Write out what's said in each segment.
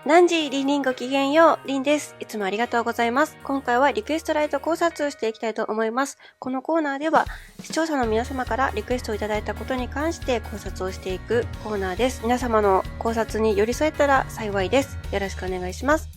何時リンリンごきげんよう、リンです。いつもありがとうございます。今回はリクエストライト考察をしていきたいと思います。このコーナーでは視聴者の皆様からリクエストをいただいたことに関して考察をしていくコーナーです。皆様の考察に寄り添えたら幸いです。よろしくお願いします。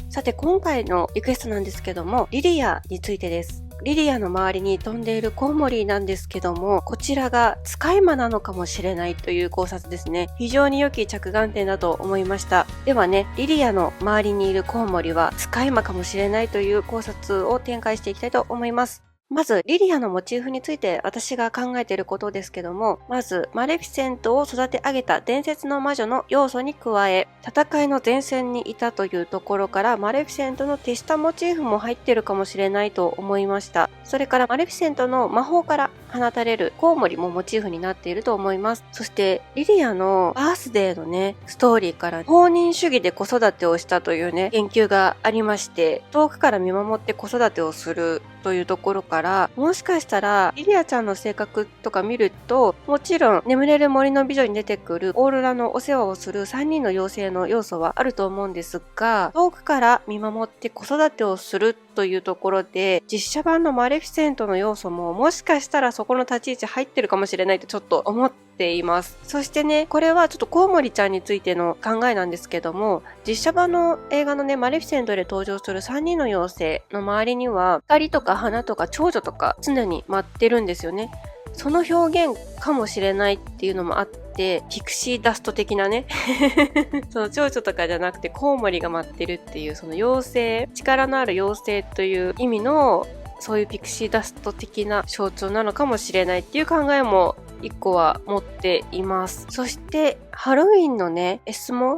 さて今回のリクエストなんですけども、リリアについてです。リリアの周りに飛んでいるコウモリなんですけども、こちらが使い魔なのかもしれないという考察ですね。非常に良き着眼点だと思いました。ではね、リリアの周りにいるコウモリは使い魔かもしれないという考察を展開していきたいと思います。まず、リリアのモチーフについて私が考えていることですけども、まず、マレフィセントを育て上げた伝説の魔女の要素に加え、戦いの前線にいたというところから、マレフィセントの手下モチーフも入っているかもしれないと思いました。それから、マレフィセントの魔法から放たれるコウモリもモチーフになっていると思います。そして、リリアのバースデーのね、ストーリーから、放任主義で子育てをしたというね、研究がありまして、遠くから見守って子育てをするというところから、もしかしたらリリアちゃんの性格とか見ると、もちろん眠れる森の美女に出てくるオーロラのお世話をする3人の妖精の要素はあると思うんですが、遠くから見守って子育てをするというところで、実写版のマレフィセントの要素ももしかしたらそこの立ち位置入ってるかもしれないとちょっと思っています。そしてね、これはちょっとコウモリちゃんについての考えなんですけども、実写版の映画のね、マレフィセントで登場する3人の妖精の周りには、光とか花とか長女とか常に舞ってるんですよね。その表現かもしれないっていうのもあって、ピクシーダスト的なねその蝶々とかじゃなくてコウモリが舞ってるっていう、その妖精、力のある妖精という意味のそういうピクシーダスト的な象徴なのかもしれないっていう考えも一個は持っています。そしてハロウィンのね、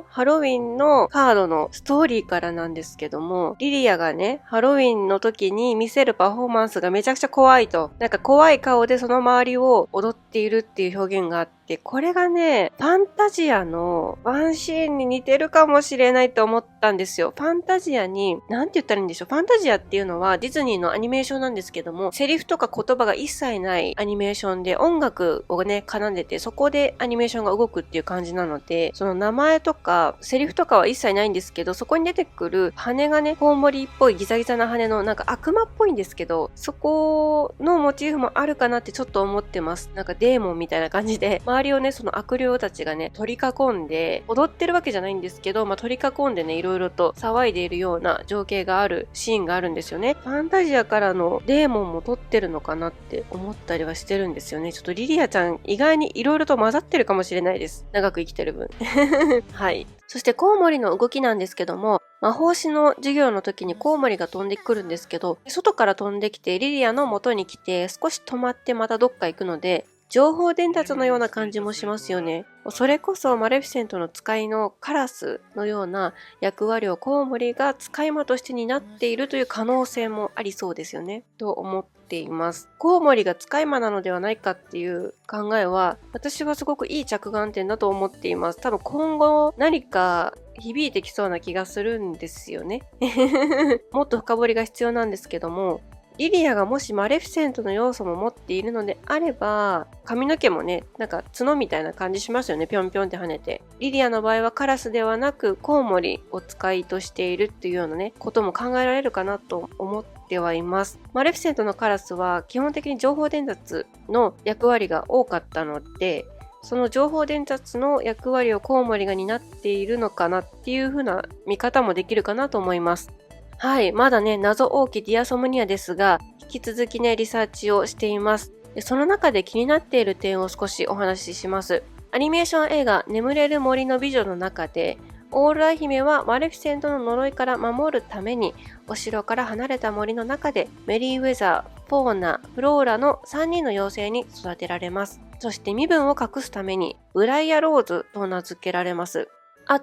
ハロウィンのカードのストーリーからなんですけども、リリアがね、ハロウィンの時に見せるパフォーマンスがめちゃくちゃ怖いと。なんか怖い顔でその周りを踊っているっていう表現があって、これがね、ファンタジアのワンシーンに似てるかもしれないと思ったんですよ。ファンタジアに、なんて言ったらいいんでしょう。ファンタジアっていうのはディズニーのアニメーションなんですけども、セリフとか言葉が一切ないアニメーションで音楽をね、奏でて、そこでアニメーションが動くっていう感じなので、その名前とかセリフとかは一切ないんですけど、そこに出てくる羽がね、コウモリっぽいギザギザな羽のなんか悪魔っぽいんですけど、そこのモチーフもあるかなってちょっと思ってます。なんかデーモンみたいな感じで、周りをね、その悪霊たちがね、取り囲んで、踊ってるわけじゃないんですけど、取り囲んでね、いろいろと騒いでいるような情景があるシーンがあるんですよね。ファンタジアからのデーモンも撮ってるのかなって思ったりはしてるんですよね。ちょっとリリアちゃん意外にいろいろと混ざってるかもしれないです。長く生きてる分。はい。そしてコウモリの動きなんですけども、魔法師の授業の時にコウモリが飛んでくるんですけど、外から飛んできてリリアの元に来て少し止まってまたどっか行くので、情報伝達のような感じもしますよね。それこそマレフィセントの使いのカラスのような役割をコウモリが使い魔として担っているという可能性もありそうですよね。と思っています。コウモリが使い魔なのではないかっていう考えは、私はすごくいい着眼点だと思っています。多分今後何か響いてきそうな気がするんですよね。もっと深掘りが必要なんですけども、リリアがもしマレフィセントの要素も持っているのであれば、髪の毛もね、なんか角みたいな感じしますよね。ぴょんぴょんって跳ねて。リリアの場合はカラスではなくコウモリを使いとしているっていうようなね、ことも考えられるかなと思ってはいます。マレフィセントのカラスは基本的に情報伝達の役割が多かったので、その情報伝達の役割をコウモリが担っているのかなっていう風な見方もできるかなと思います。はい、まだね、謎多きディアソムニアですが、引き続きね、リサーチをしています。でその中で気になっている点を少しお話しします。アニメーション映画、眠れる森の美女の中で、オーロラ姫はマレフィセントの呪いから守るために、お城から離れた森の中で、メリーウェザー、フォーナ、フローラの3人の妖精に育てられます。そして身分を隠すために、ブライアローズと名付けられます。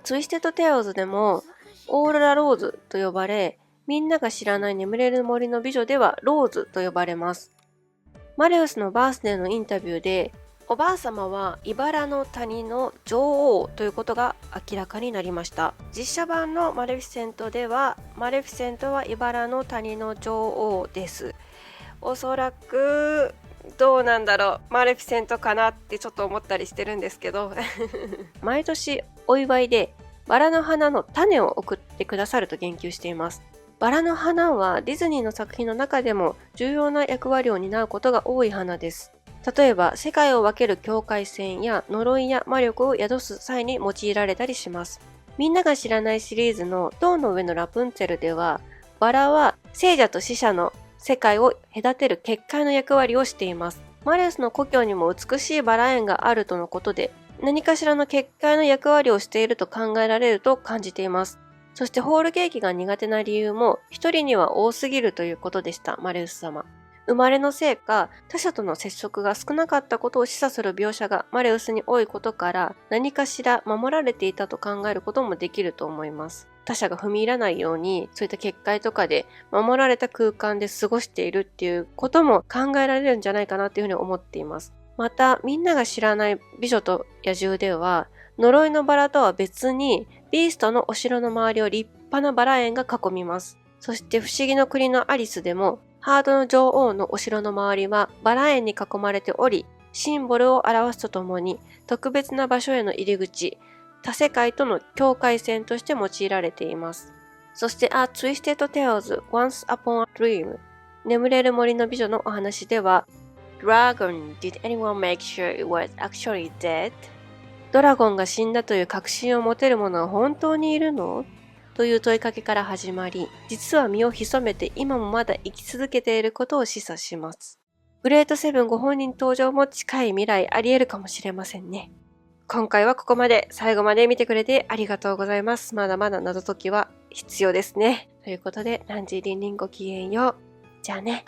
ツイステッドテイオーズでも、オーロラローズと呼ばれ、みんなが知らない眠れる森の美女ではローズと呼ばれます。マレウスのバースデーのインタビューで、おばあ様は茨の谷の女王ということが明らかになりました。実写版のマレフィセントでは、マレフィセントは茨の谷の女王です。おそらくどうなんだろう、マレフィセントかなってちょっと思ったりしてるんですけど毎年お祝いでバラの花の種を送ってくださると言及しています。バラの花はディズニーの作品の中でも重要な役割を担うことが多い花です。例えば、世界を分ける境界線や呪いや魔力を宿す際に用いられたりします。みんなが知らないシリーズの塔の上のラプンツェルでは、バラは聖者と死者の世界を隔てる結界の役割をしています。マリウスの故郷にも美しいバラ園があるとのことで、何かしらの結界の役割をしていると考えられると感じています。そしてホールケーキが苦手な理由も一人には多すぎるということでした、マリウス様。生まれのせいか、他者との接触が少なかったことを示唆する描写がマリウスに多いことから、何かしら守られていたと考えることもできると思います。他者が踏み入らないように、そういった結界とかで守られた空間で過ごしているっていうことも考えられるんじゃないかなっていうふうに思っています。また、みんなが知らない美女と野獣では、呪いのバラとは別に、ビーストのお城の周りを立派なバラ園が囲みます。そして不思議の国のアリスでも、ハードの女王のお城の周りはバラ園に囲まれており、シンボルを表すとともに、特別な場所への入り口、他世界との境界線として用いられています。そして、A Twisted Tales Once Upon a Dream 眠れる森の美女のお話では、Dragon, did anyone make sure it was actually dead? ドラゴンが死んだという確信を持てる者は本当にいるのという問いかけから始まり、実は身を潜めて今もまだ生き続けていることを示唆します。グレートセブンご本人登場も近い未来あり得るかもしれませんね。今回はここまで、最後まで見てくれてありがとうございます。まだまだ謎解きは必要ですね。ということで、ランジーリンリンごきげんよう。じゃあね。